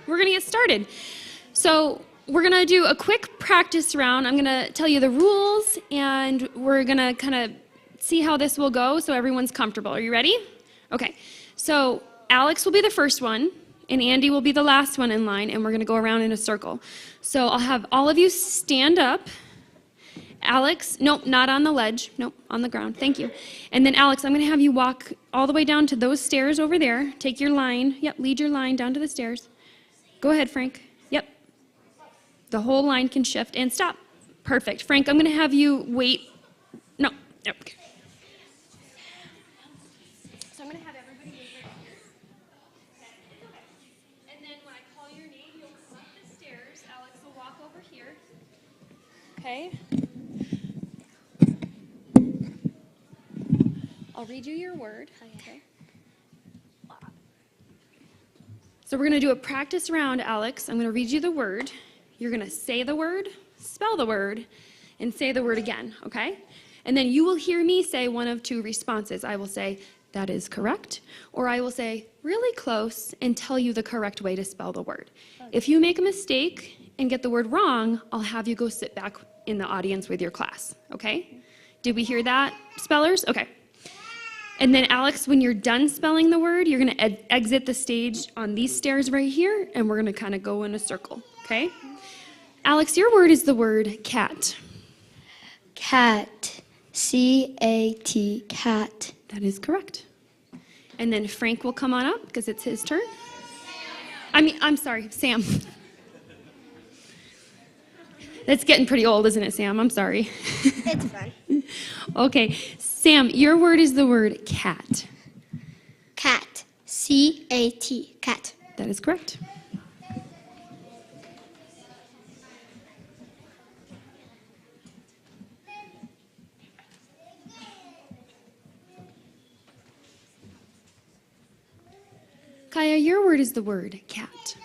we're going to get started. So we're going to do a quick practice round. I'm going to tell you the rules, and we're going to kind of see how this will go so everyone's comfortable. Are you ready? Okay. So Alex will be the first one, and Andy will be the last one in line, and we're going to go around in a circle. So I'll have all of you stand up. Alex, nope, not on the ledge. Nope, on the ground. Thank you. And then Alex, I'm going to have you walk all the way down to those stairs over there. Take your line. Yep, lead your line down to the stairs. Go ahead, Frank. Yep. The whole line can shift and stop. Perfect. Frank, I'm going to have you wait. No. Yep. So I'm going to have everybody wait right here. It's okay. And then when I call your name, you'll come up the stairs. Alex will walk over here. Okay. I'll read you your word. Okay. So we're going to do a practice round, Alex. I'm going to read you the word. You're going to say the word, spell the word, and say the word again, okay? And then you will hear me say one of two responses. I will say, that is correct, or I will say, really close, and tell you the correct way to spell the word. Okay. If you make a mistake and get the word wrong, I'll have you go sit back in the audience with your class, okay? Did we hear that, spellers? Okay. And then, Alex, when you're done spelling the word, you're going to exit the stage on these stairs right here, and we're going to kind of go in a circle, okay? Alex, your word is the word cat. Cat. C-A-T, cat. That is correct. And then Frank will come on up because it's his turn. I'm sorry, Sam. That's getting pretty old, isn't it, Sam? I'm sorry. It's fun. Okay, Sam, your word is the word cat. Cat. C-A-T, cat. That is correct. Kaya, your word is the word cat.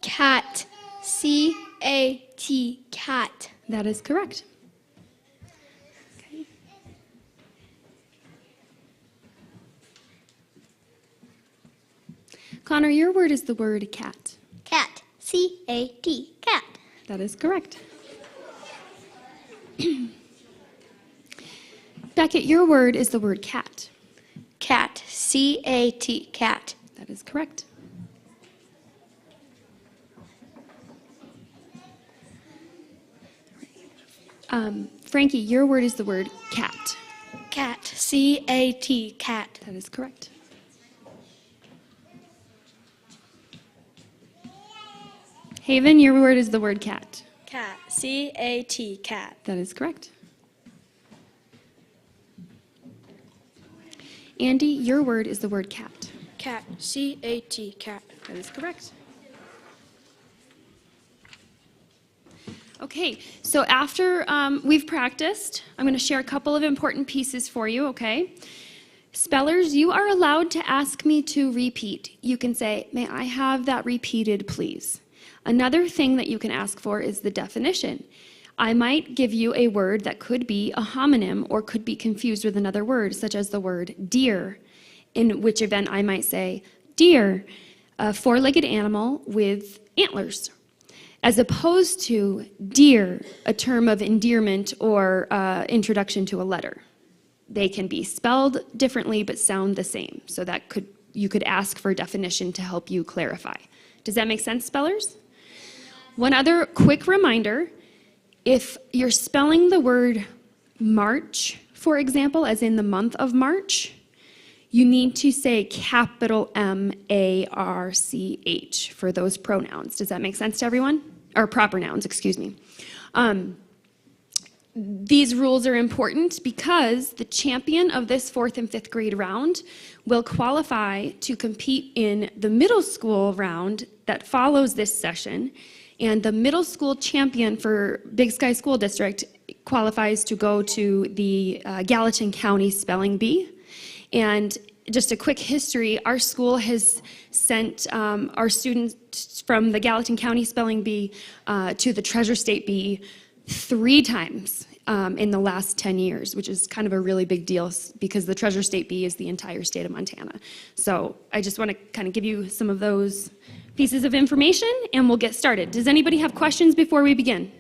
Cat. C-A-T, cat. That is correct. Okay. Connor, your word is the word cat. Cat. C-A-T, cat. That is correct. Beckett, your word is the word cat. Cat. C-A-T, cat. That is correct. Frankie, your word is the word cat. Cat. C-A-T, cat. That is correct. Haven, your word is the word cat. Cat. C-A-T, cat. That is correct. Andy, your word is the word cat. Cat. C-A-T, cat. That is correct. Okay, so after we've practiced, I'm going to share a couple of important pieces for you, okay? Spellers, you are allowed to ask me to repeat. You can say, may I have that repeated, please? Another thing that you can ask for is the definition. I might give you a word that could be a homonym or could be confused with another word, such as the word deer, in which event I might say, deer, a four-legged animal with antlers, as opposed to dear, a term of endearment or introduction to a letter. They can be spelled differently but sound the same, so that you could ask for a definition to help you clarify. Does that make sense, spellers? One other quick reminder, if you're spelling the word March, for example, as in the month of March, you need to say capital M-A-R-C-H for those pronouns. Does that make sense to everyone? Or proper nouns, excuse me. These rules are important because the champion of this 4th and 5th grade round will qualify to compete in the middle school round that follows this session. And the middle school champion for Big Sky School District qualifies to go to the Gallatin County Spelling Bee. And just a quick history, our school has sent our students from the Gallatin County Spelling Bee to the Treasure State Bee 3 times in the last 10 years, which is kind of a really big deal because the Treasure State Bee is the entire state of Montana. So I just want to kind of give you some of those pieces of information, and we'll get started. Does anybody have questions before we begin?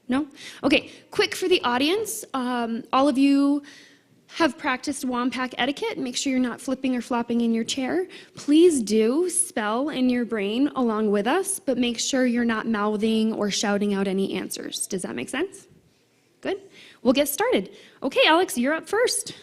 No? Okay, quick for the audience. All of you have practiced Wampac etiquette. Make sure you're not flipping or flopping in your chair. Please do spell in your brain along with us, but make sure you're not mouthing or shouting out any answers. Does that make sense? Good. We'll get started. Okay, Alex, you're up first.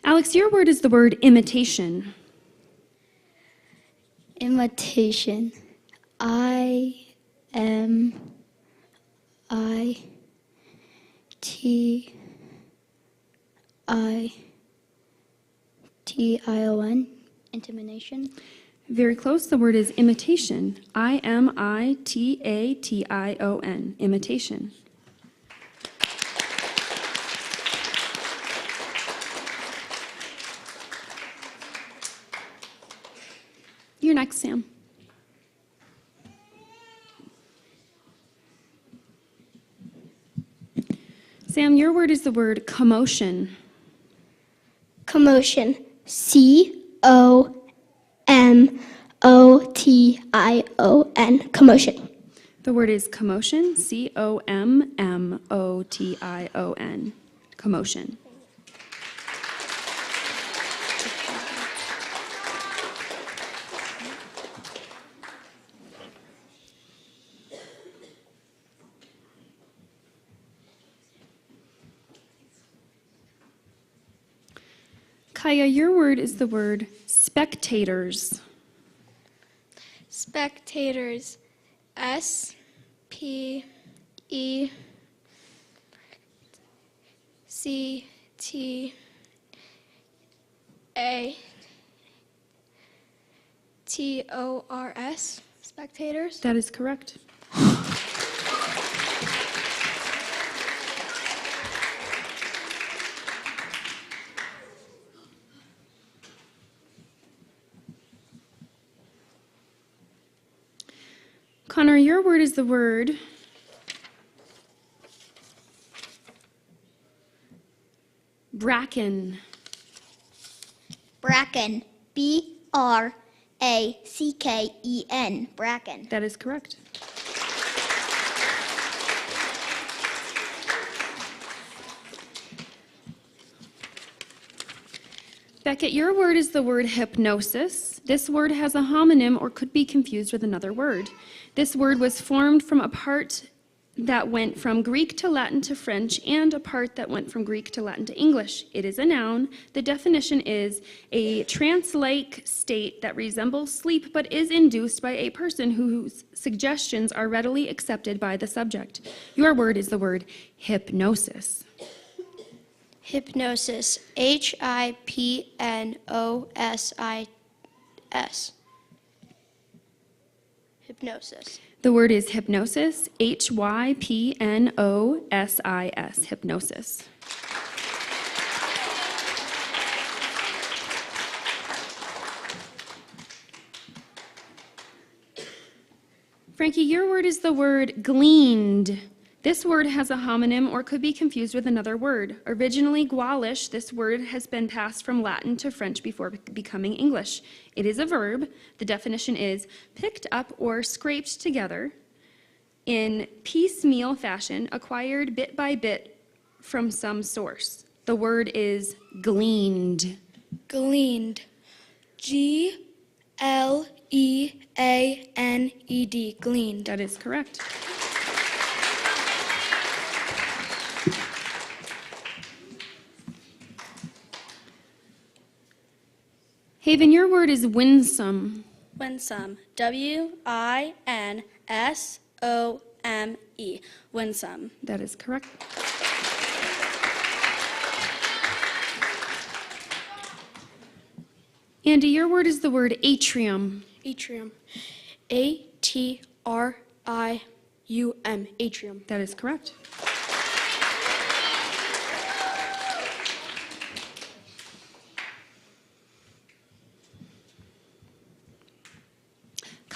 Alex, your word is the word imitation. Imitation. I-M-I-T-I-T-I-O-N. Intimidation. Very close. The word is imitation. I-M-I-T-A-T-I-O-N. Imitation. You're next, Sam. Sam, your word is the word commotion. Commotion. C-O-M-O-T-I-O-N. Commotion. The word is commotion. C-O-M-M-O-T-I-O-N. Commotion. Kaya, your word is the word spectators. Spectators. S-P-E-C-T-A-T-O-R-S. Spectators. That is correct. Connor, your word is the word bracken. Bracken. B-R-A-C-K-E-N. Bracken. That is correct. Beckett, your word is the word hypnosis. This word has a homonym or could be confused with another word. This word was formed from a part that went from Greek to Latin to French and a part that went from Greek to Latin to English. It is a noun. The definition is a trance-like state that resembles sleep but is induced by a person whose suggestions are readily accepted by the subject. Your word is the word hypnosis. Hypnosis. H-I-P-N-O-S-I-S. Hypnosis. The word is hypnosis, H-Y-P-N-O-S-I-S, hypnosis. Frankie, your word is the word gleaned. This word has a homonym or could be confused with another word. Originally Gaulish, this word has been passed from Latin to French before becoming English. It is a verb. The definition is picked up or scraped together in piecemeal fashion, acquired bit by bit from some source. The word is gleaned. Gleaned. G-L-E-A-N-E-D. Gleaned. That is correct. Haven, your word is winsome. Winsome. W-I-N-S-O-M-E. Winsome. That is correct. Andy, your word is the word atrium. Atrium. A-T-R-I-U-M. Atrium. That is correct.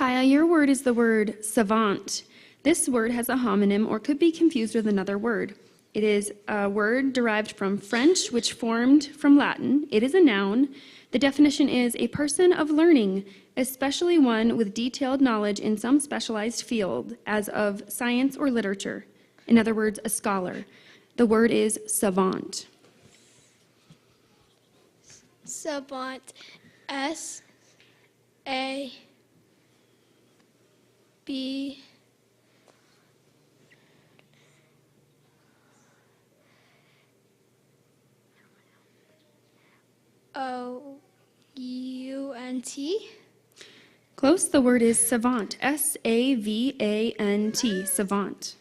Kaya, your word is the word savant. This word has a homonym or could be confused with another word. It is a word derived from French, which formed from Latin. It is a noun. The definition is a person of learning, especially one with detailed knowledge in some specialized field, as of science or literature. In other words, a scholar. The word is savant. Savant. S-A-B. O-U-N-T. Close, the word is savant. S-A-V-A-N-T, savant.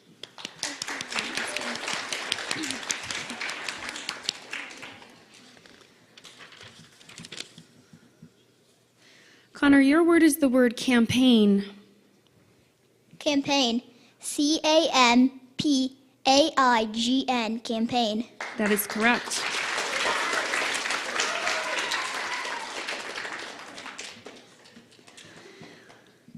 Connor, your word is the word campaign. Campaign. C-A-M-P-A-I-G-N. Campaign. That is correct.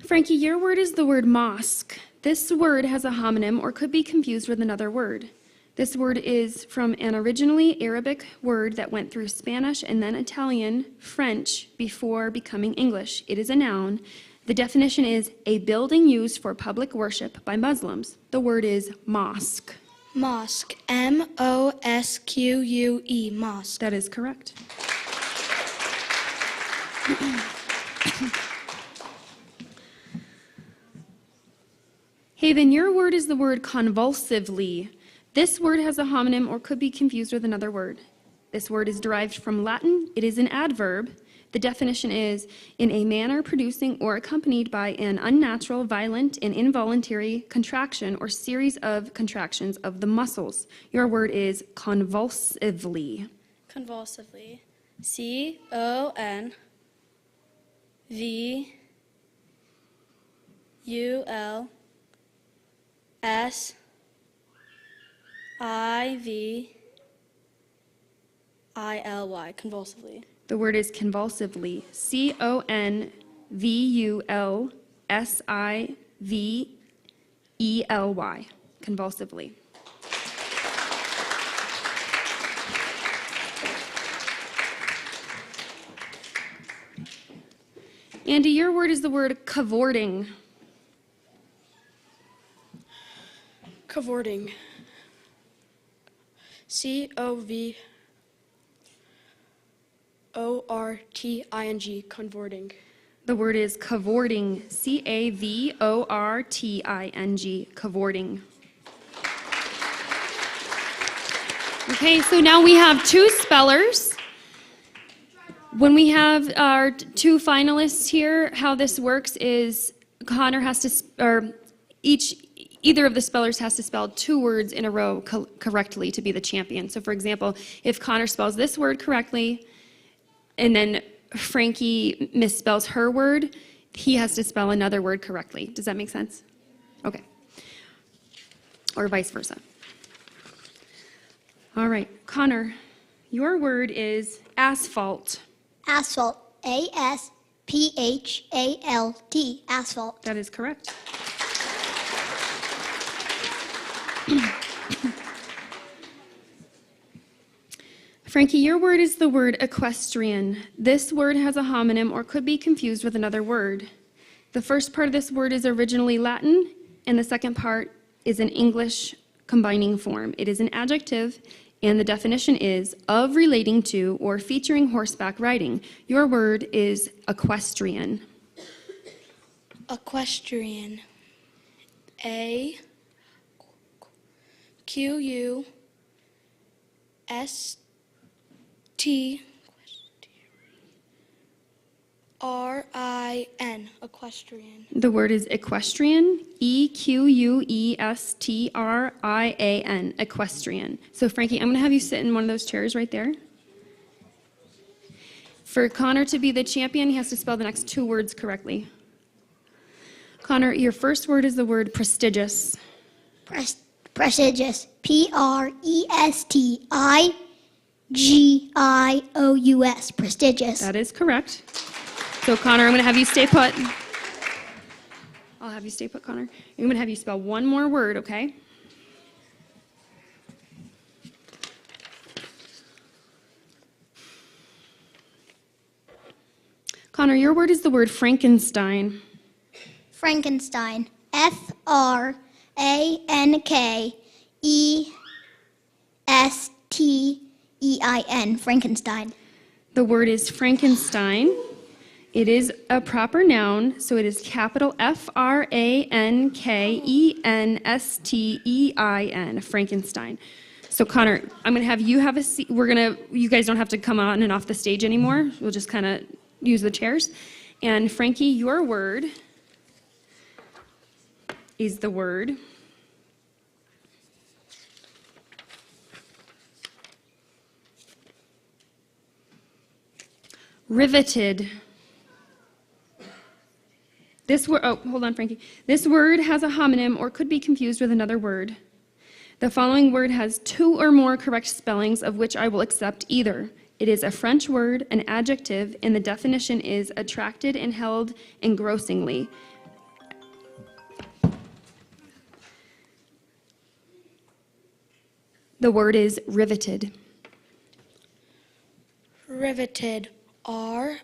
Frankie, your word is the word mosque. This word has a homonym or could be confused with another word. This word is from an originally Arabic word that went through Spanish and then Italian, French, before becoming English. It is a noun. The definition is a building used for public worship by Muslims. The word is mosque. Mosque. M-O-S-Q-U-E. Mosque. That is correct. Haven, your word is the word convulsively. This word has a homonym or could be confused with another word. This word is derived from Latin. It is an adverb. The definition is in a manner producing or accompanied by an unnatural, violent, and involuntary contraction or series of contractions of the muscles. Your word is convulsively. Convulsively. C-O-N-V-U-L-S-I-V-I-L-Y. Convulsively. The word is convulsively. C-O-N-V-U-L-S-I-V-E-L-Y. Convulsively. Andy, your word is the word cavorting. Cavorting. C-O-V-O-R-T-I-N-G. Convorting. The word is cavorting. C-A-V-O-R-T-I-N-G. Cavorting. Okay, so now we have two spellers. When we have our two finalists here, how this works is Connor has to, either of the spellers has to spell two words in a row correctly to be the champion. So for example, if Connor spells this word correctly, and then Frankie misspells her word, he has to spell another word correctly. Does that make sense? Okay. Or vice versa. All right, Connor, your word is asphalt. Asphalt. A-S-P-H-A-L-T. Asphalt. That is correct. Frankie, your word is the word equestrian. This word has a homonym or could be confused with another word. The first part of this word is originally Latin, and the second part is an English combining form. It is an adjective, and the definition is of relating to or featuring horseback riding. Your word is equestrian. Equestrian. A-Q-U-S-T-R-I-N. Equestrian. The word is equestrian, E-Q-U-E-S-T-R-I-A-N, equestrian. So Frankie, I'm going to have you sit in one of those chairs right there. For Connor to be the champion, he has to spell the next two words correctly. Connor, your first word is the word prestigious. Prestigious. P-R-E-S-T-I-G-I-O-U-S. Prestigious. That is correct. So Connor, I'm going to have you stay put. I'll have you stay put, Connor. I'm going to have you spell one more word, okay? Connor, your word is the word Frankenstein. Frankenstein. Frankenstein. Frankenstein. The word is Frankenstein. It is a proper noun, so it is capital Frankenstein, Frankenstein. So Connor, I'm going to have you have a seat. You guys don't have to come on and off the stage anymore. We'll just kind of use the chairs. And Frankie, your word is the word riveted. This word, oh, hold on, Frankie. This word has a homonym or could be confused with another word. The following word has 2 or more correct spellings of which I will accept either. It is a French word, an adjective, and the definition is attracted and held engrossingly. The word is riveted. Riveted. R-I-V-I-T-I-D.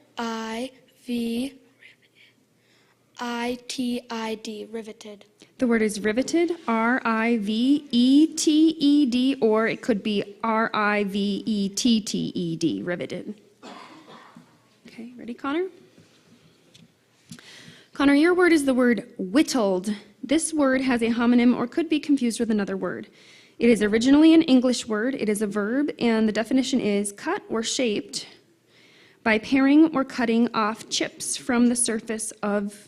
Riveted. The word is riveted, R-I-V-E-T-E-D, or it could be R-I-V-E-T-T-E-D, riveted. Okay, ready, Connor? Connor, your word is the word whittled. This word has a homonym or could be confused with another word. It is originally an English word. It is a verb, and the definition is cut or shaped by paring or cutting off chips from the surface of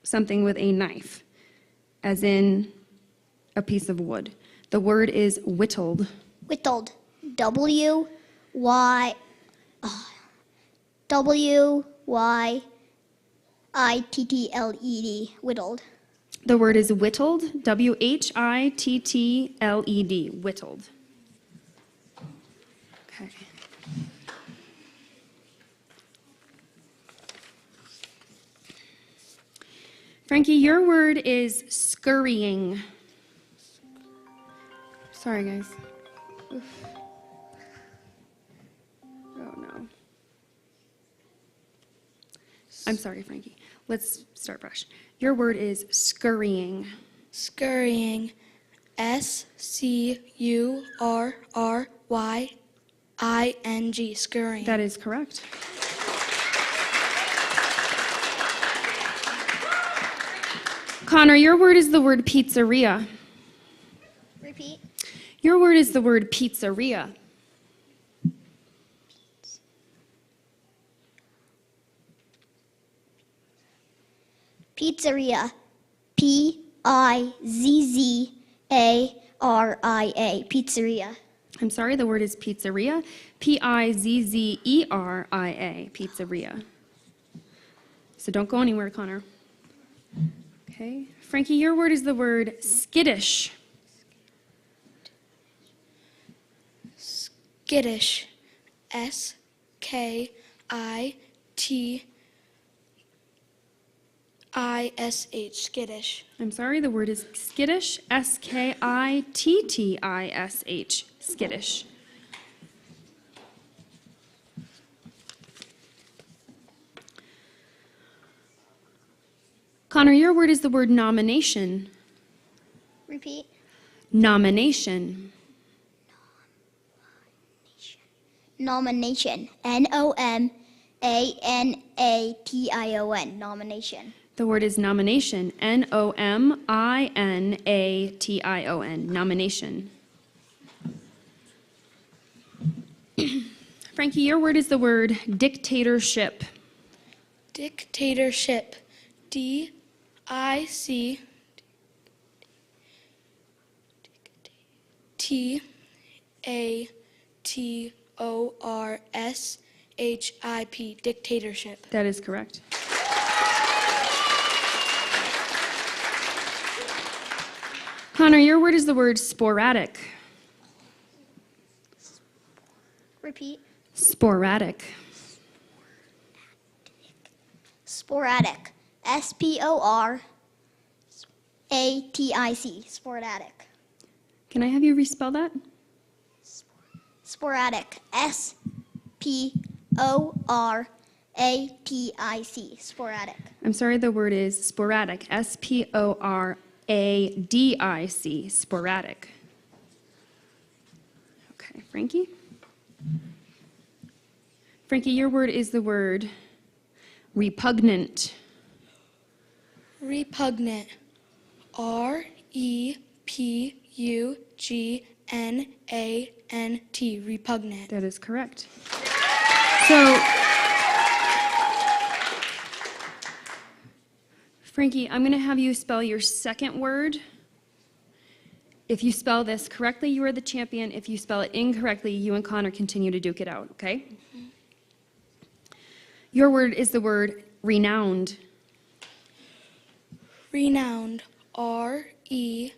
something with a knife, as in a piece of wood. The word is whittled. Whittled. W-Y-I-T-T-L-E-D. Whittled. The word is whittled, W-H-I-T-T-L-E-D, whittled. Okay. Frankie, your word is scurrying. Sorry, guys. Oof. Oh, no. I'm sorry, Frankie. Let's start fresh. Your word is scurrying. Scurrying. S-C-U-R-R-Y-I-N-G. Scurrying. That is correct. Connor, your word is the word pizzeria. Repeat. Your word is the word pizzeria. Pizzeria. P-I-Z-Z-A-R-I-A. Pizzeria. I'm sorry, the word is pizzeria. P-I-Z-Z-E-R-I-A. Pizzeria. So don't go anywhere, Connor. Okay. Frankie, your word is the word skittish. Skittish. S-K-I-T-I-S-H. Skittish. I'm sorry, the word is skittish. S-K-I-T-T-I-S-H. Skittish. Connor, your word is the word nomination. Repeat. Nomination. Nomination. N-O-M-A-N-A-T-I-O-N. Nomination. The word is nomination. N-O-M-I-N-A-T-I-O-N. Nomination. Frankie, your word is the word dictatorship. Dictatorship. D-I-C-T-A-T-O-R-S-H-I-P. Dictatorship. That is correct. Connor, your word is the word sporadic. Repeat. Sporadic. Sporadic. S-P-O-R-A-D-I-C. S-P-O-R-A-T-I-C, sporadic. Can I have you respell that? Sporadic, S-P-O-R-A-T-I-C, sporadic. I'm sorry, the word is sporadic. S-P-O-R-A-D-I-C, sporadic. Okay, Frankie? Frankie, your word is the word repugnant. Repugnant. R-E-P-U-G-N-A-N-T. Repugnant. That is correct. So, Frankie, I'm going to have you spell your second word. If you spell this correctly, you are the champion. If you spell it incorrectly, you and Connor continue to duke it out, okay? Your word is the word renowned. Renowned. R-E-N-O-U-N-E-D.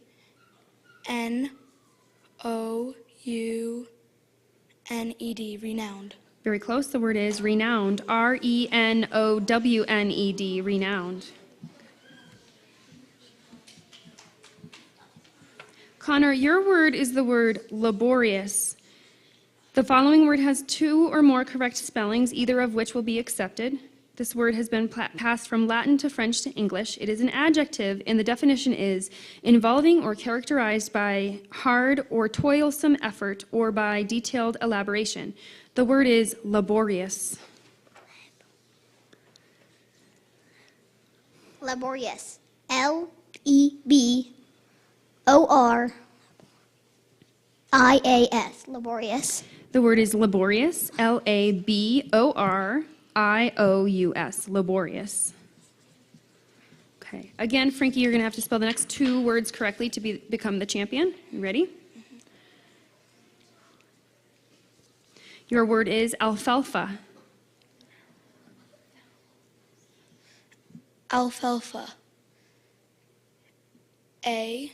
Renowned. Very close. The word is renowned. R-E-N-O-W-N-E-D. Renowned. Connor, your word is the word laborious. The following word has two or more correct spellings, either of which will be accepted. This word has been passed from Latin to French to English. It is an adjective, and the definition is involving or characterized by hard or toilsome effort or by detailed elaboration. The word is laborious. Laborious, L-E-B-O-R-I-A-S, laborious. The word is laborious, L-A-B-O-R-I-O-U-S, laborious. Okay, again, Frankie, you're going to have to spell the next two words correctly to become the champion. You ready? Your word is alfalfa. Alfalfa. A-L-P-H-A.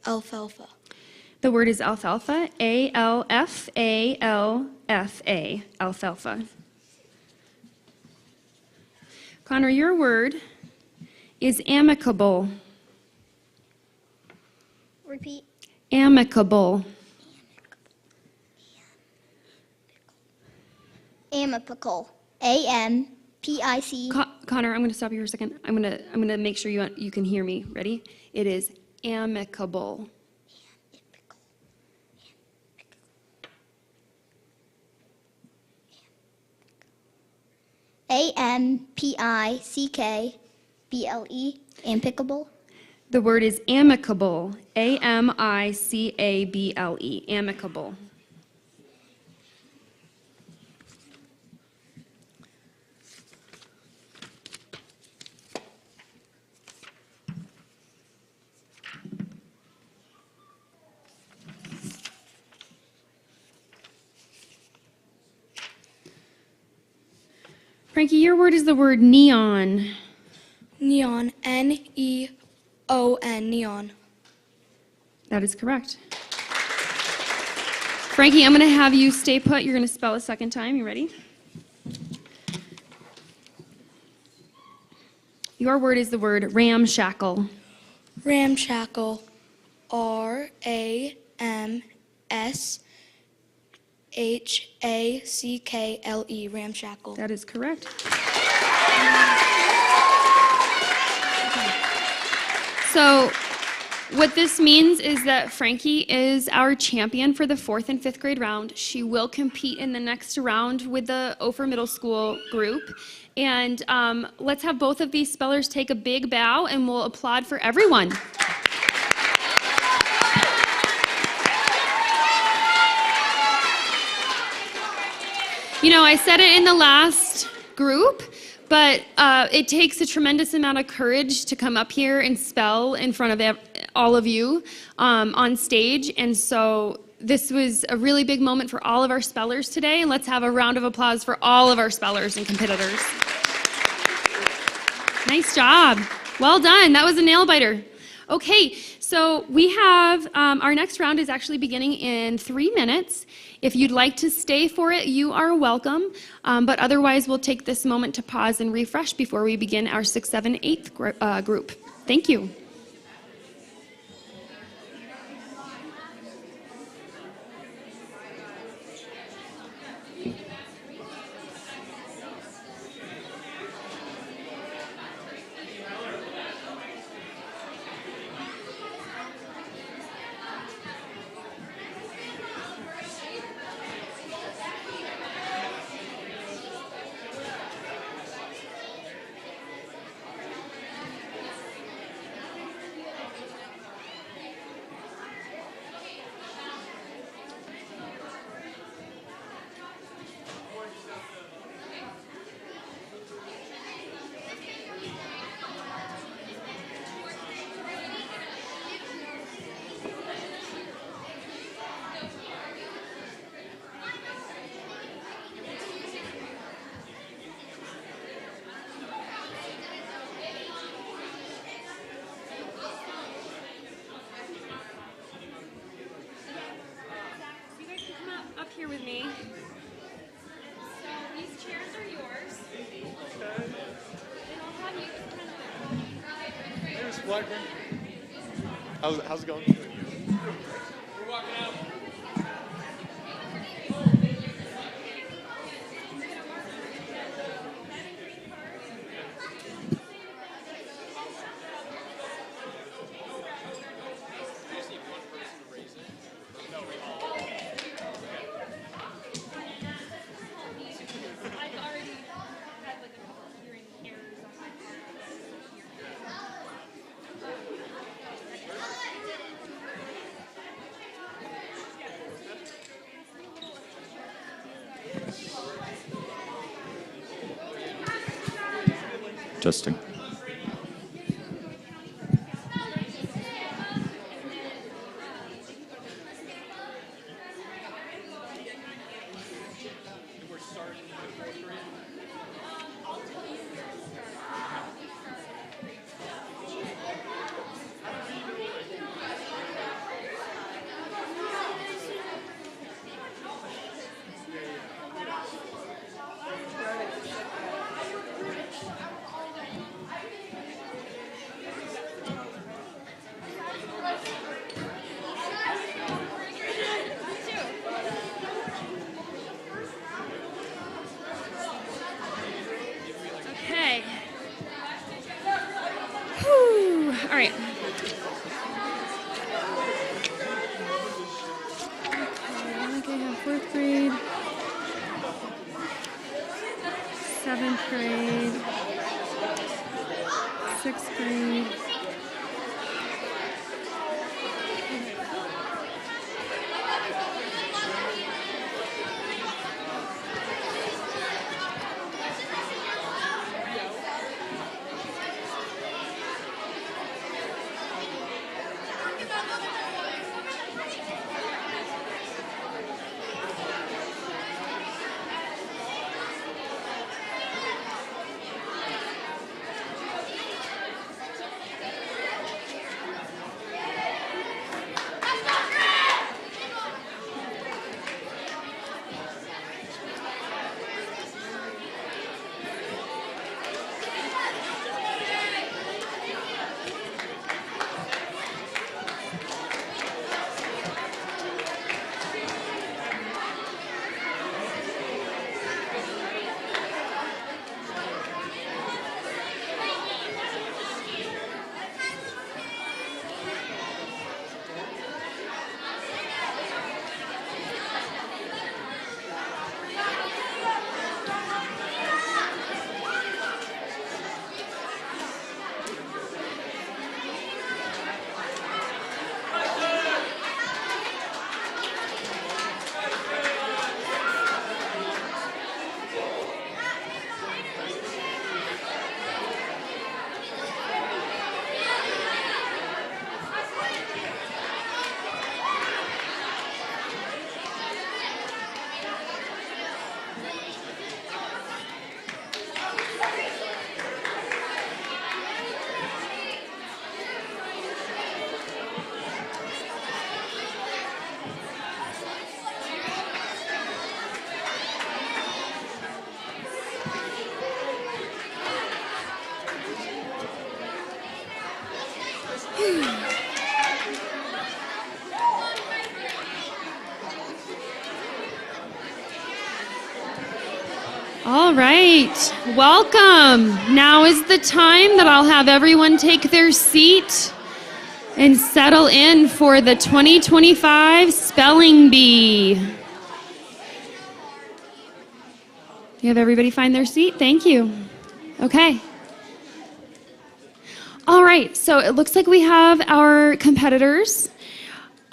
Alfalfa. The word is alfalfa, A-L-F-A-L-F-A, alfalfa. Connor, your word is amicable. Repeat. Amicable. Amicable, A-M-P-I-C. Connor, I'm going to stop you for a second. I'm going to make sure you can hear me. Ready? It is amicable. A-M-P-I-C-K-B-L-E, amicable. The word is amicable. A-M-I-C-A-B-L-E. Amicable. Frankie, your word is the word neon. Neon. N-E-O-N. Neon. That is correct. Frankie, I'm going to have you stay put. You're going to spell a second time. You ready? Your word is the word ramshackle. Ramshackle. R-A-M-S-H-A-C-K-L-E. Ramshackle. That is correct. So what this means is that Frankie is our champion for the 4th and 5th grade round. She will compete in the next round with the Ophir Middle School group. And let's have both of these spellers take a big bow, and we'll applaud for everyone. You know, I said it in the last group, but it takes a tremendous amount of courage to come up here and spell in front of all of you on stage. And so this was a really big moment for all of our spellers today. And let's have a round of applause for all of our spellers and competitors. Nice job. Well done. That was a nail biter. Okay, so we have, our next round is actually beginning in 3 minutes. If you'd like to stay for it, you are welcome. But otherwise, we'll take this moment to pause and refresh before we begin our 6th, 7th, 8th group. Thank you. Up here with me. So these chairs are yours. And I'll have you kind of... Hey, Mr. Blackburn. How's it going? We're walking out. I've already had like a couple of hearing errors on my part. Testing. Okay. Whew. All right. Okay, I have 4th grade, 7th grade, 6th grade. All right, welcome. Now is the time that I'll have everyone take their seat and settle in for the 2025 Spelling Bee. You have everybody find their seat? Thank you. Okay. All right, so it looks like we have our competitors.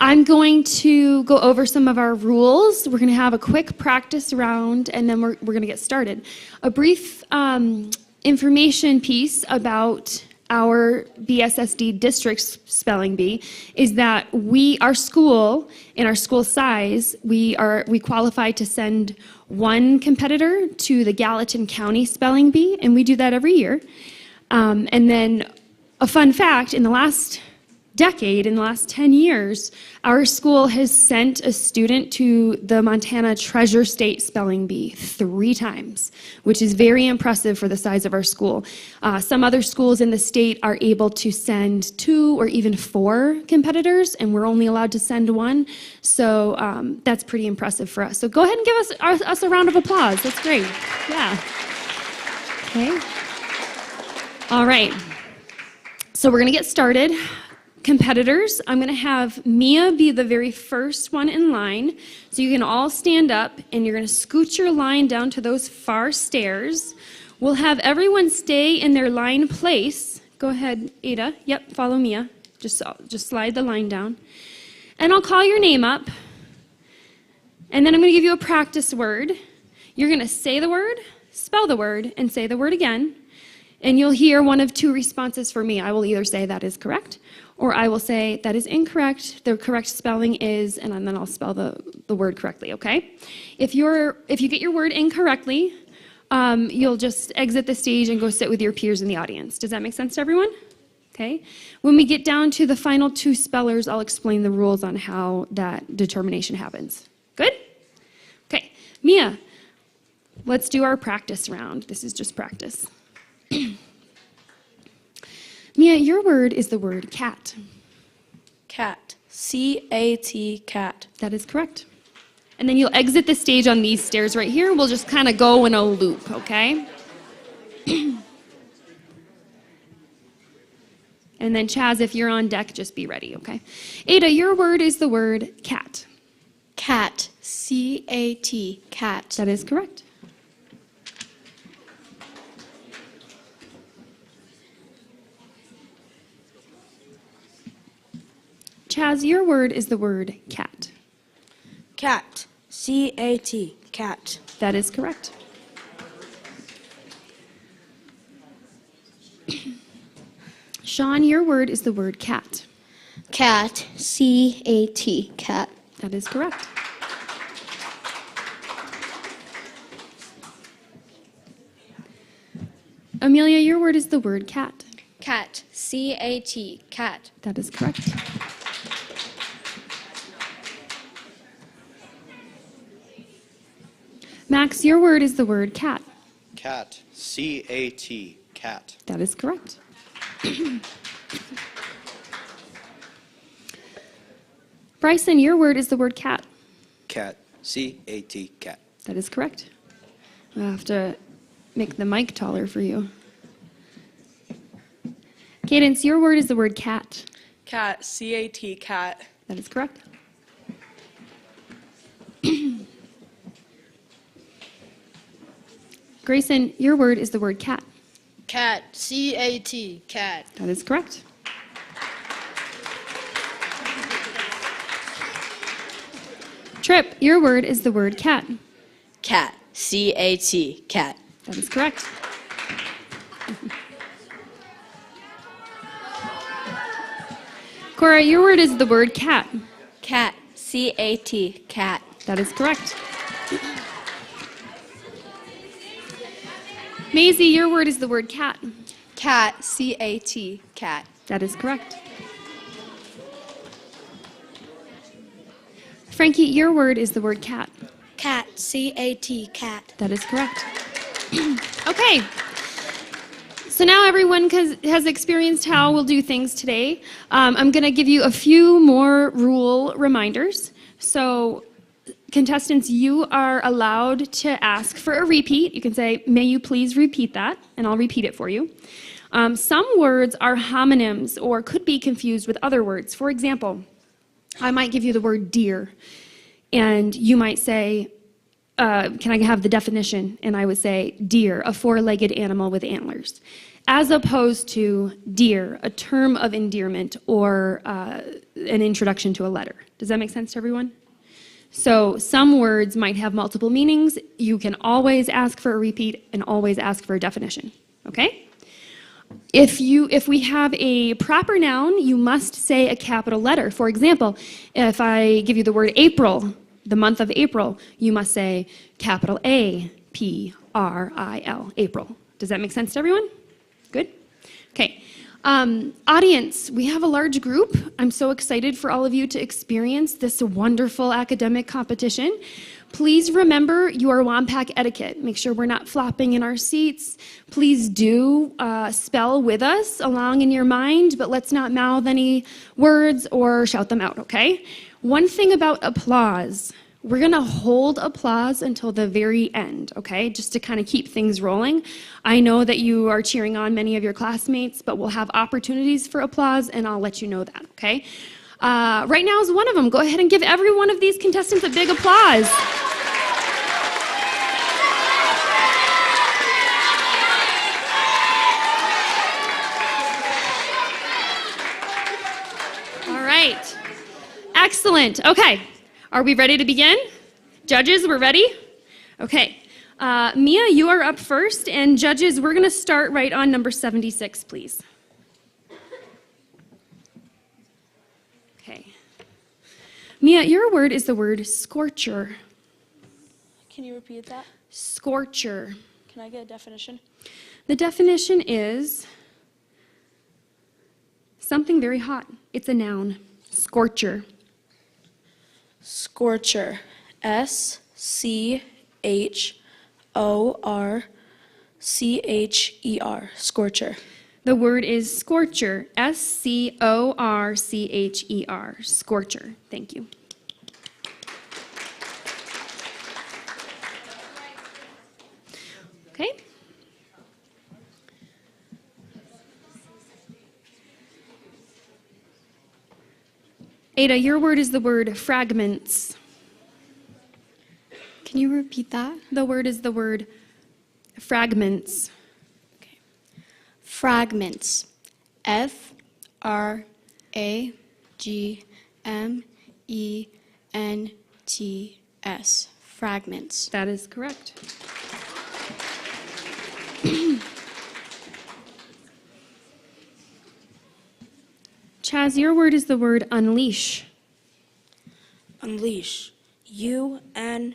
I'm going to go over some of our rules. We're going to have a quick practice round, and then we're going to get started. A brief information piece about our BSSD district's spelling bee is that our school, in our school size, we qualify to send one competitor to the Gallatin County Spelling Bee, and we do that every year. And then a fun fact, in the last decade, in the last 10 years, our school has sent a student to the Montana Treasure State Spelling Bee 3 times, which is very impressive for the size of our school. Some other schools in the state are able to send 2 or even 4 competitors, and we're only allowed to send 1. So that's pretty impressive for us. So go ahead and give us a round of applause. That's great. Yeah. Okay. All right. So we're going to get started. Competitors, I'm going to have Mia be the very first one in line. So you can all stand up, and you're going to scoot your line down to those far stairs. We'll have everyone stay in their line place. Go ahead, Ada. Yep, follow Mia. Just slide the line down. And I'll call your name up. And then I'm going to give you a practice word. You're going to say the word, spell the word, and say the word again. And you'll hear one of 2 responses for me. I will either say that is correct, or I will say that is incorrect. The correct spelling is, and then I'll spell the word correctly, okay? If you get your word incorrectly, you'll just exit the stage and go sit with your peers in the audience. Does that make sense to everyone? Okay. When we get down to the final 2 spellers, I'll explain the rules on how that determination happens. Good? Okay. Mia, let's do our practice round. This is just practice. Mia, your word is the word cat. Cat. C-A-T, cat. That is correct. And then you'll exit the stage on these stairs right here. We'll just kind of go in a loop, okay? And then Chaz, if you're on deck, just be ready, okay? Ada, your word is the word cat. Cat. C-A-T, cat. That is correct. Chaz, your word is the word cat. Cat. C-A-T, cat. That is correct. Sean, your word is the word cat. Cat. C-A-T. Cat. That is correct. Amelia, your word is the word cat. Cat. C-A-T. Cat. That is correct. Max, your word is the word cat. Cat. C-A-T. Cat. That is correct. Bryson, your word is the word cat. Cat. C-A-T. Cat. That is correct. I'll have to make the mic taller for you. Cadence, your word is the word cat. Cat, C-A-T, cat. That is correct. Grayson, your word is the word cat. Cat, C-A-T, cat. That is correct. Trip, your word is the word cat. Cat, C-A-T, cat. That is correct. Cora, your word is the word cat. Cat. C-A-T. Cat. That is correct. Maisie, your word is the word cat. Cat. C-A-T. Cat. That is correct. Frankie, your word is the word cat. Cat. C-A-T, cat. That is correct. Okay. So So now everyone has experienced how we'll do things today. I'm going to give you a few more rule reminders. So contestants, you are allowed to ask for a repeat. You can say, may you please repeat that, and I'll repeat it for you. Some words are homonyms or could be confused with other words. For example, I might give you the word deer, and you might say, can I have the definition? And I would say, deer, a four-legged animal with antlers, as opposed to dear, a term of endearment or an introduction to a letter. Does that make sense to everyone? So some words might have multiple meanings. You can always ask for a repeat and always ask for a definition, okay? If we have a proper noun, you must say a capital letter. For example, if I give you the word April, the month of April, you must say capital A-P-R-I-L, April. Does that make sense to everyone? Good? Okay. Audience, we have a large group. I'm so excited for all of you to experience this wonderful academic competition. Please remember your WAMPAC etiquette. Make sure we're not flopping in our seats. Please do spell with us along in your mind, but let's not mouth any words or shout them out, okay? One thing about applause, we're going to hold applause until the very end, okay, just to kind of keep things rolling. I know that you are cheering on many of your classmates, but we'll have opportunities for applause, and I'll let you know that, okay? Right now is one of them. Go ahead and give every one of these contestants a big applause. All right. Excellent. Okay. Are we ready to begin? Judges, we're ready? Okay. Mia, you are up first, and judges, we're going to start right on number 76, please. Okay. Mia, your word is the word scorcher. Can you repeat that? Scorcher. Can I get a definition? The definition is something very hot. It's a noun. Scorcher. Scorcher. S-C-H-O-R-C-H-E-R. Scorcher. The word is scorcher. S-C-O-R-C-H-E-R. Scorcher. Thank you. Okay. Ada, your word is the word fragments. Can you repeat that? The word is the word fragments. Fragments. F-R-A-G-M-E-N-T-S. Fragments. That is correct. Chaz, your word is the word unleash. Unleash. U-N-L-E-A-S-H.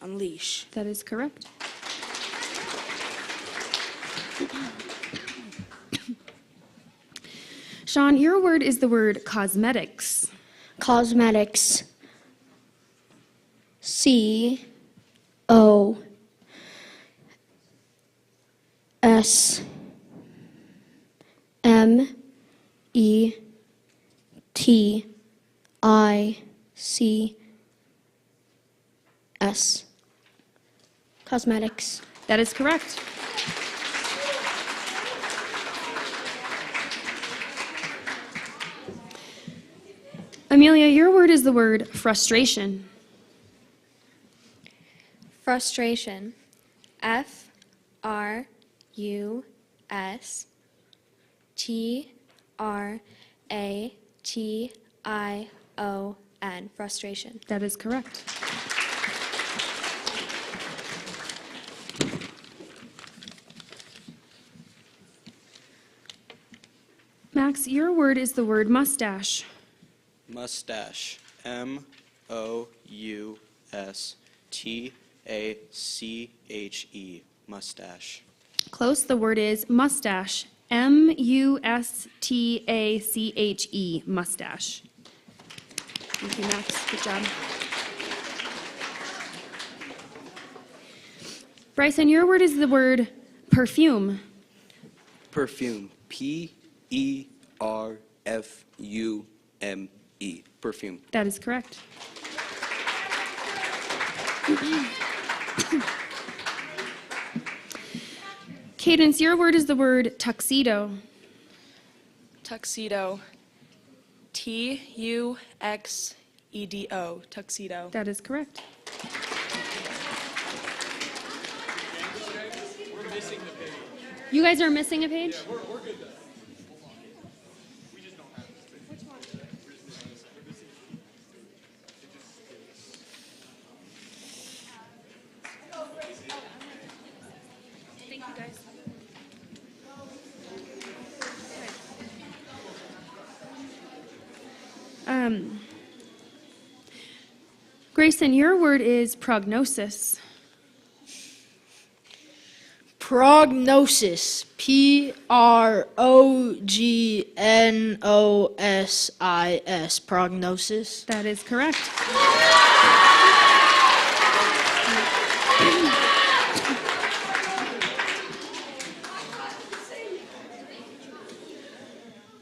Unleash. That is correct. Sean, your word is the word cosmetics. Cosmetics. C-O-S-M-E-T-I-C-S. Cosmetics. That is correct. Amelia, your word is the word frustration. Frustration. F-R-U-S-T-R-A-T-I-O-N. Frustration. That is correct. Max, your word is the word mustache. Mustache. M-O-U-S-T-A-C-H-E. Mustache. Close, the word is mustache. M-U-S-T-A-C-H-E. Mustache. Thank you, Max. Good job. Bryson, your word is the word perfume. Perfume. Perfume. Perfume. That is correct. Cadence, your word is the word tuxedo. Tuxedo. Tuxedo. Tuxedo. That is correct. You guys are missing a page? Thank you, guys. Grayson, your word is prognosis. Prognosis. Prognosis. Prognosis. That is correct.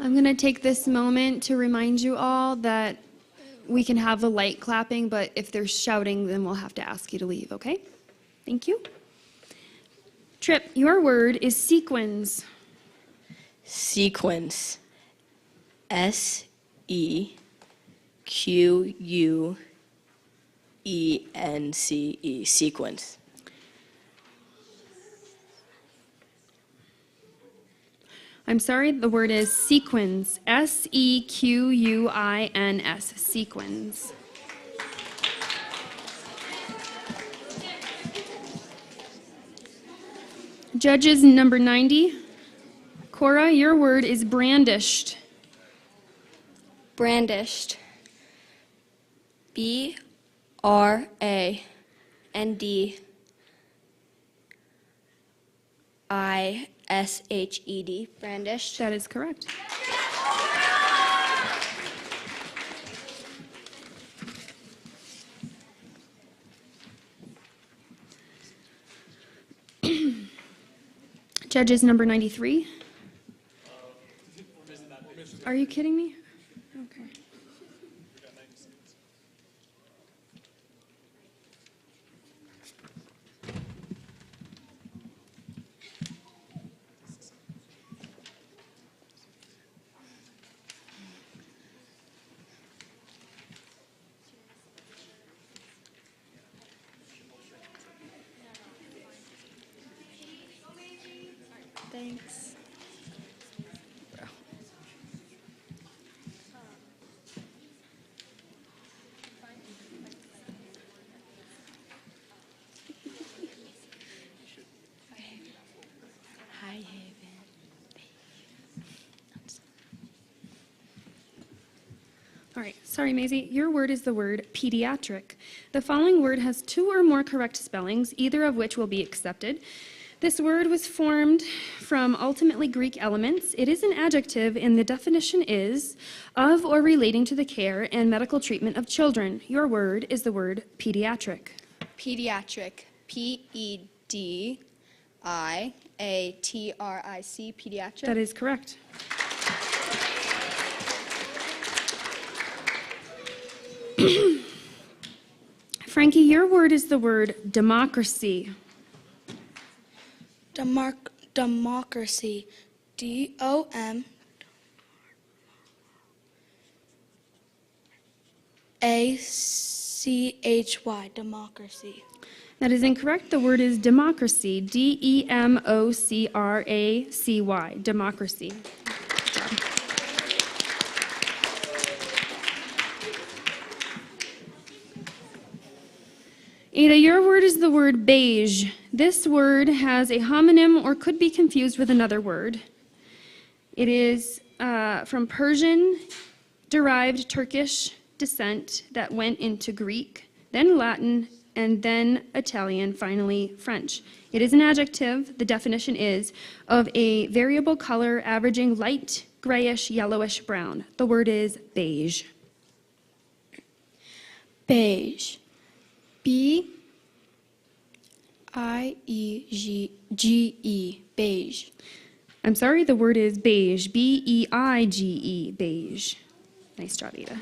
I'm going to take this moment to remind you all that we can have the light clapping, but if they're shouting, then we'll have to ask you to leave, okay? Thank you. Trip, your word is sequins. Sequence. SEQUENCE. Sequence. I'm sorry, the word is sequins. SEQUINS. Sequins. Judges number 90. Cora, your word is brandished. Brandished. BRANDISHED. Brandished. That is correct. Judges number 93. Are you kidding me? Okay. Thanks. Hi, Haven. All right, sorry, Maisie. Your word is the word pediatric. The following word has two or more correct spellings, either of which will be accepted. This word was formed from ultimately Greek elements. It is an adjective, and the definition is of or relating to the care and medical treatment of children. Your word is the word pediatric. Pediatric. PEDIATRIC. Pediatric. That is correct. Frankie, your word is the word democracy. Democracy. DOMACHY. Democracy. That is incorrect. The word is democracy. DEMOCRACY. Democracy. Good job. Ada, your word is the word beige. This word has a homonym or could be confused with another word. It is from Persian-derived Turkish descent that went into Greek, then Latin, and then Italian, finally French. It is an adjective. The definition is of a variable color averaging light grayish, yellowish brown. The word is beige. Beige. I-E-G-E, beige. I'm sorry, the word is beige. B-E-I-G-E, beige. Nice job, Ada.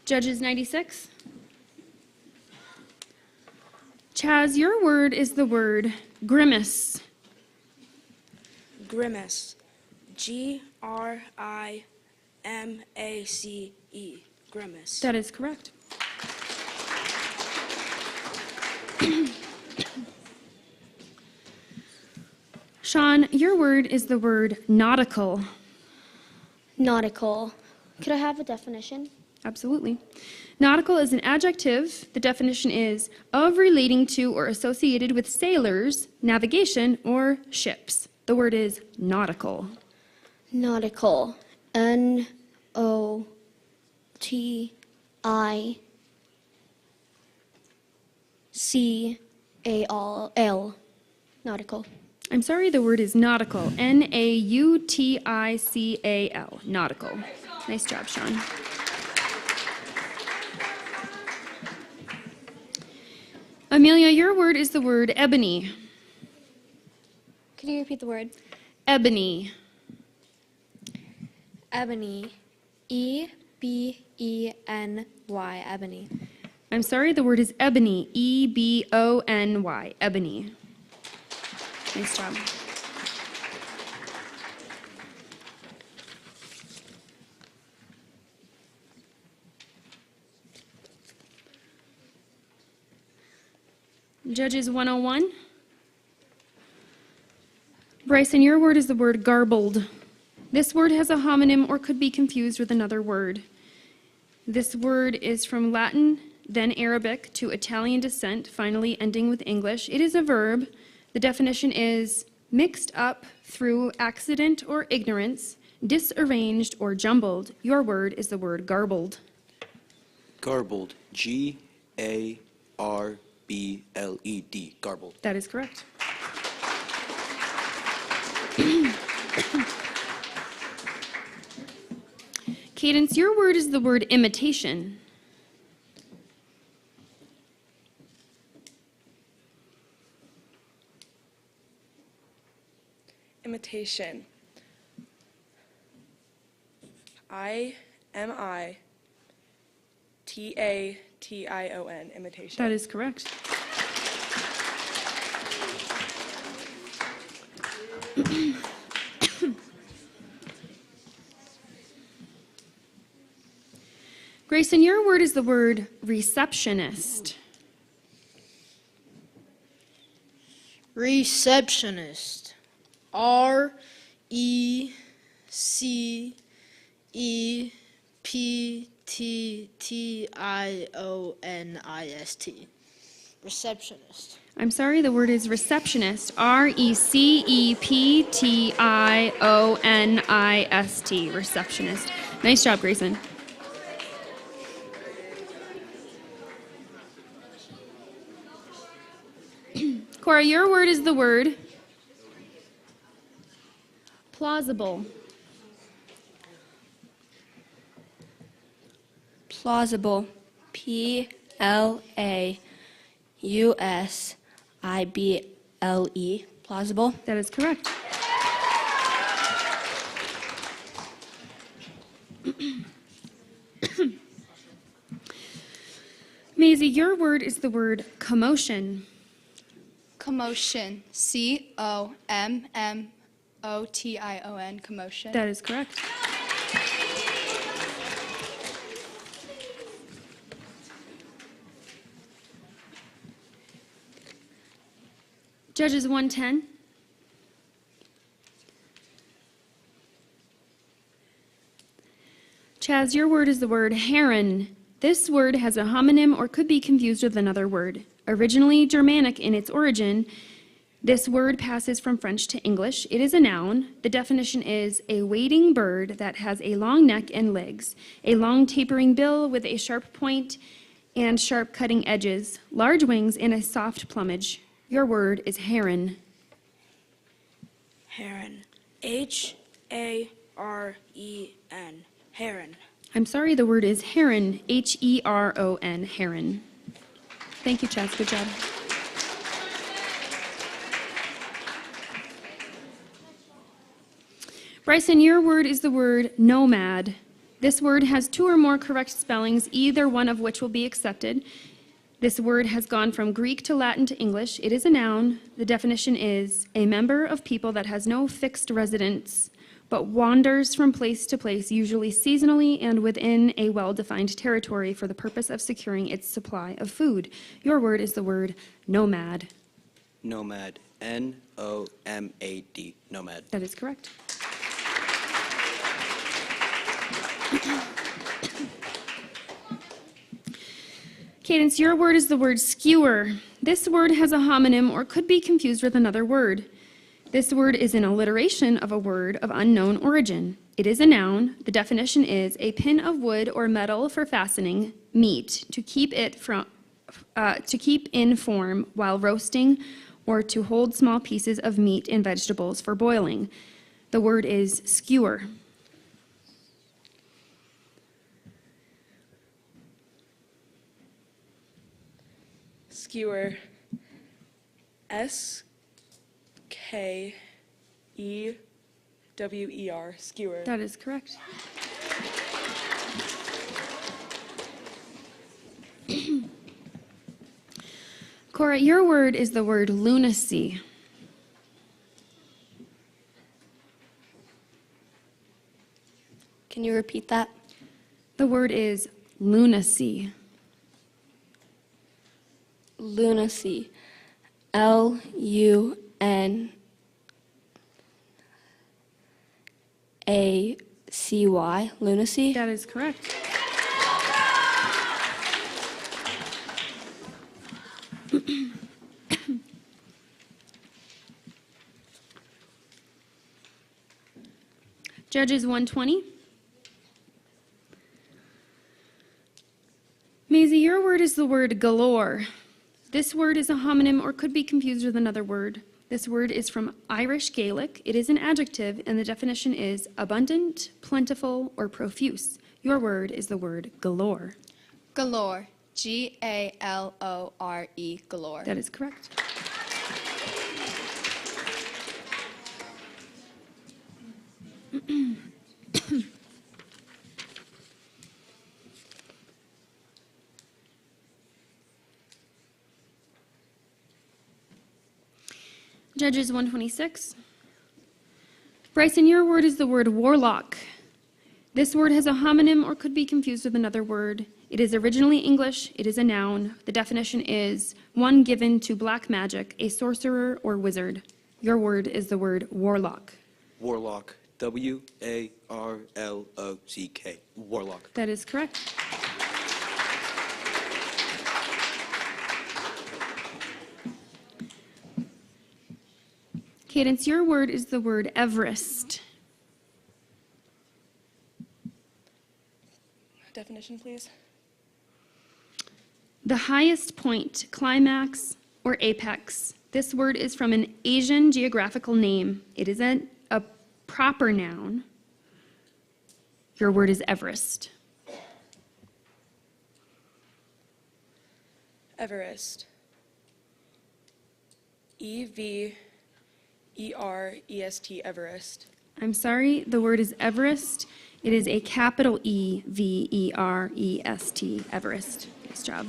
Judges 96. Chaz, your word is the word grimace. Grimace. G-R-I-M-A-C-E. Grimace. That is correct. Sean, your word is the word nautical. Nautical. Could I have a definition? Absolutely. Nautical is an adjective. The definition is of relating to or associated with sailors, navigation, or ships. The word is nautical. Nautical. N-O-T-I-C-A-L. Nautical. I'm sorry, the word is nautical. N-A-U-T-I-C-A-L. Nautical. Nice job, Sean. Amelia, your word is the word ebony. Could you repeat the word? Ebony. Ebony. E-B-E-N-Y, ebony. I'm sorry, the word is ebony. E-B-O-N-Y. Ebony. Nice job. Judges 101. Bryson, your word is the word garbled. This word has a homonym or could be confused with another word. This word is from Latin, then Arabic, to Italian descent, finally ending with English. It is a verb. The definition is mixed up through accident or ignorance, disarranged or jumbled. Your word is the word garbled. Garbled. G-A-R-B-L-E-D. Garbled. That is correct. Cadence, your word is the word imitation. Imitation. I-M-I-T-A-T-I-O-N. Imitation. That is correct. Grayson, your word is the word receptionist. Receptionist. R-E-C-E-P-T-T-I-O-N-I-S-T. Receptionist. I'm sorry, the word is receptionist. R-E-C-E-P-T-I-O-N-I-S-T. Receptionist. Nice job, Grayson. Cora, your word is the word plausible. Plausible. P-L-A-U-S-I-B-L-E. Plausible. That is correct. Maisie, your word is the word commotion. Commotion. C-O-M-M-O-T-I-O-N. Commotion. That is correct. Judges 110. Chaz, your word is the word heron. This word has a homonym or could be confused with another word. Originally Germanic in its origin, this word passes from French to English. It is a noun. The definition is a wading bird that has a long neck and legs, a long tapering bill with a sharp point and sharp cutting edges, large wings, and a soft plumage. Your word is heron. Heron. H-A-R-E-N. Heron. I'm sorry, the word is heron, Heron, heron. Thank you, Chaz. Good job. Bryson, your word is the word nomad. This word has 2 or more correct spellings, either one of which will be accepted. This word has gone from Greek to Latin to English. It is a noun. The definition is a member of people that has no fixed residence, but wanders from place to place, usually seasonally and within a well-defined territory for the purpose of securing its supply of food. Your word is the word nomad. Nomad. Nomad. Nomad. That is correct. Cadence, your word is the word skewer. This word has a homonym or could be confused with another word. This word is an alliteration of a word of unknown origin. It is a noun. The definition is a pin of wood or metal for fastening meat to keep in form while roasting or to hold small pieces of meat and vegetables for boiling. The word is skewer. Skewer. Skewer. Skewer. That is correct. Cora, your word is the word lunacy. Can you repeat that? The word is lunacy. Lunacy. Lunacy. Lunacy. That is correct. Judges 120. Maisie, your word is the word galore. This word is a homonym or could be confused with another word. This word is from Irish Gaelic. It is an adjective, and the definition is abundant, plentiful, or profuse. Your word is the word galore. Galore. Galore. Galore. That is correct. Judges 126. Bryson, your word is the word warlock. This word has a homonym or could be confused with another word. It is originally English. It is a noun. The definition is one given to black magic, a sorcerer or wizard. Your word is the word warlock. Warlock. Warlock. Warlock. That is correct. Cadence, your word is the word Everest. Definition, please. The highest point, climax, or apex. This word is from an Asian geographical name. It is a proper noun. Your word is Everest. Everest. Everest. Everest. I'm sorry, the word is Everest. It is a capital Everest. Everest. Nice job.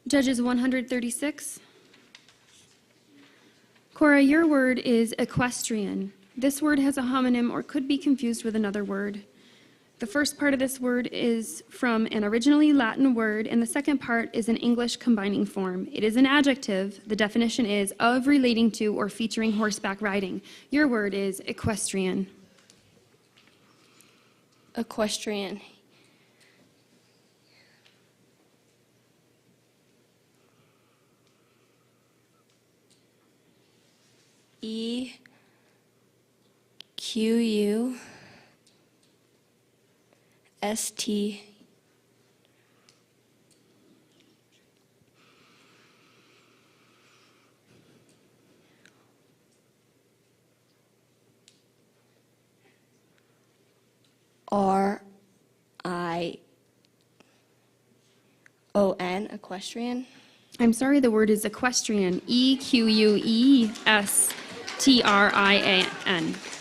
Judges 136. Cora, your word is equestrian. This word has a homonym or could be confused with another word. The first part of this word is from an originally Latin word, and the second part is an English combining form. It is an adjective. The definition is of relating to or featuring horseback riding. Your word is equestrian. Equestrian. Equestrian. I'm sorry, the word is equestrian. Equestrian.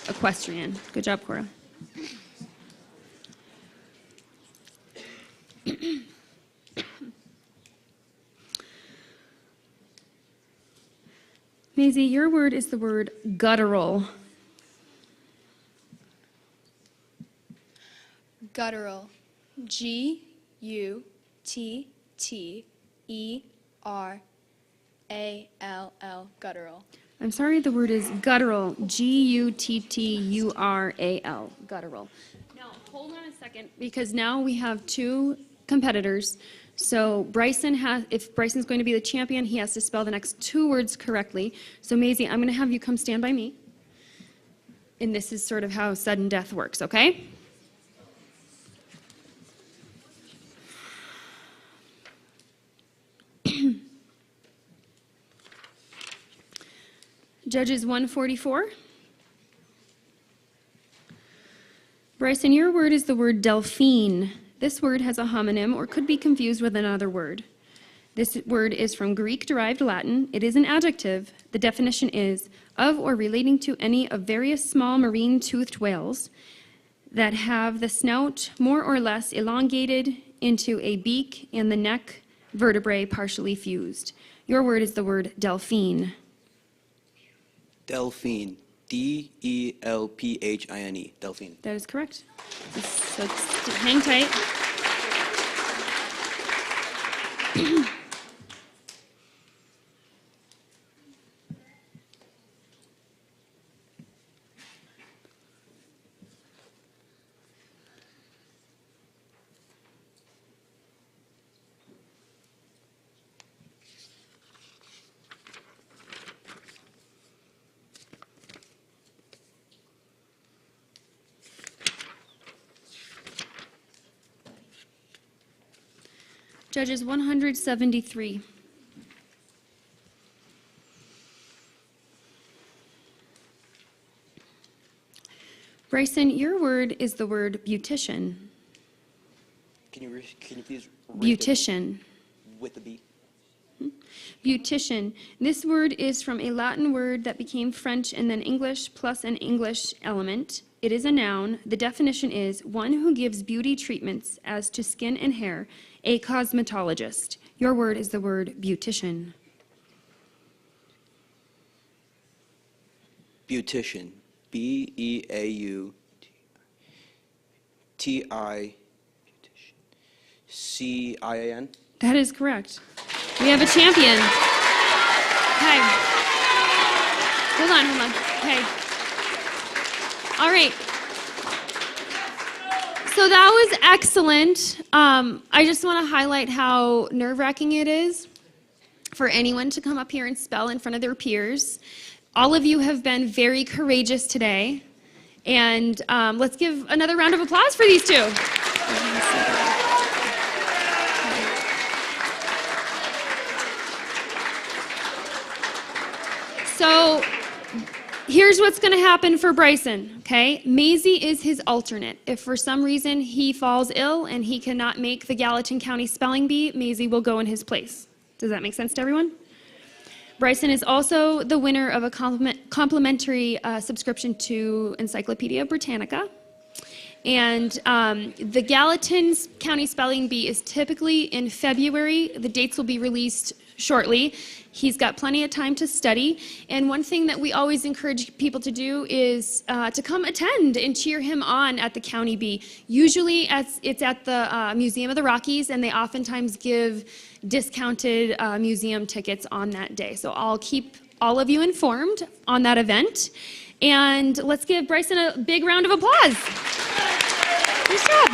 Equestrian. Good job, Cora. Maisie, your word is the word guttural. Guttural. Guttural. Guttural. I'm sorry, the word is guttural. Guttural. Guttural. Now, hold on a second, because now we have two competitors. So if Bryson's going to be the champion, he has to spell the next two words correctly. So Maisie, I'm going to have you come stand by me. And this is sort of how sudden death works, okay? Judges 144. Bryson, your word is the word delphine. This word has a homonym or could be confused with another word. This word is from Greek-derived Latin. It is an adjective. The definition is of or relating to any of various small marine toothed whales that have the snout more or less elongated into a beak and the neck vertebrae partially fused. Your word is the word delphine. Delphine. Delphine. Delphine. That is correct. So hang tight. Judges 173. Bryson, your word is the word beautician. Can you please read Beautician. with the B? Beautician. This word is from a Latin word that became French and then English plus an English element. It is a noun. The definition is one who gives beauty treatments as to skin and hair, a cosmetologist. Your word is the word beautician. Beautician. Beautician. That is correct. We have a champion. Okay. Hold on. Okay. All right. So that was excellent. I just want to highlight how nerve-wracking it is for anyone to come up here and spell in front of their peers. All of you have been very courageous today. And let's give another round of applause for these two. So here's what's going to happen for Bryson, okay? Maisie is his alternate. If for some reason he falls ill and he cannot make the Gallatin County Spelling Bee, Maisie will go in his place. Does that make sense to everyone? Bryson is also the winner of a complimentary subscription to Encyclopedia Britannica. And the Gallatin County Spelling Bee is typically in February. The dates will be released shortly. He's got plenty of time to study. And one thing that we always encourage people to do is to come attend and cheer him on at the County Bee. Usually it's at the Museum of the Rockies, and they oftentimes give discounted museum tickets on that day. So I'll keep all of you informed on that event. And let's give Bryson a big round of applause. Nice job.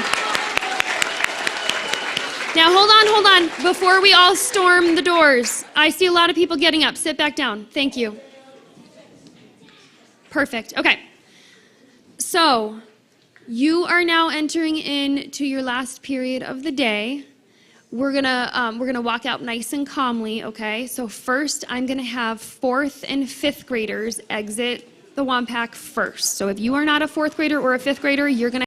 Now, hold on. Before we all storm the doors, I see a lot of people getting up. Sit back down. Thank you. Perfect. Okay. So, you are now entering into your last period of the day. We're gonna walk out nice and calmly, okay? So first, I'm gonna have 4th and 5th graders exit the Wampac first. So if you are not a 4th grader or a 5th grader, you're gonna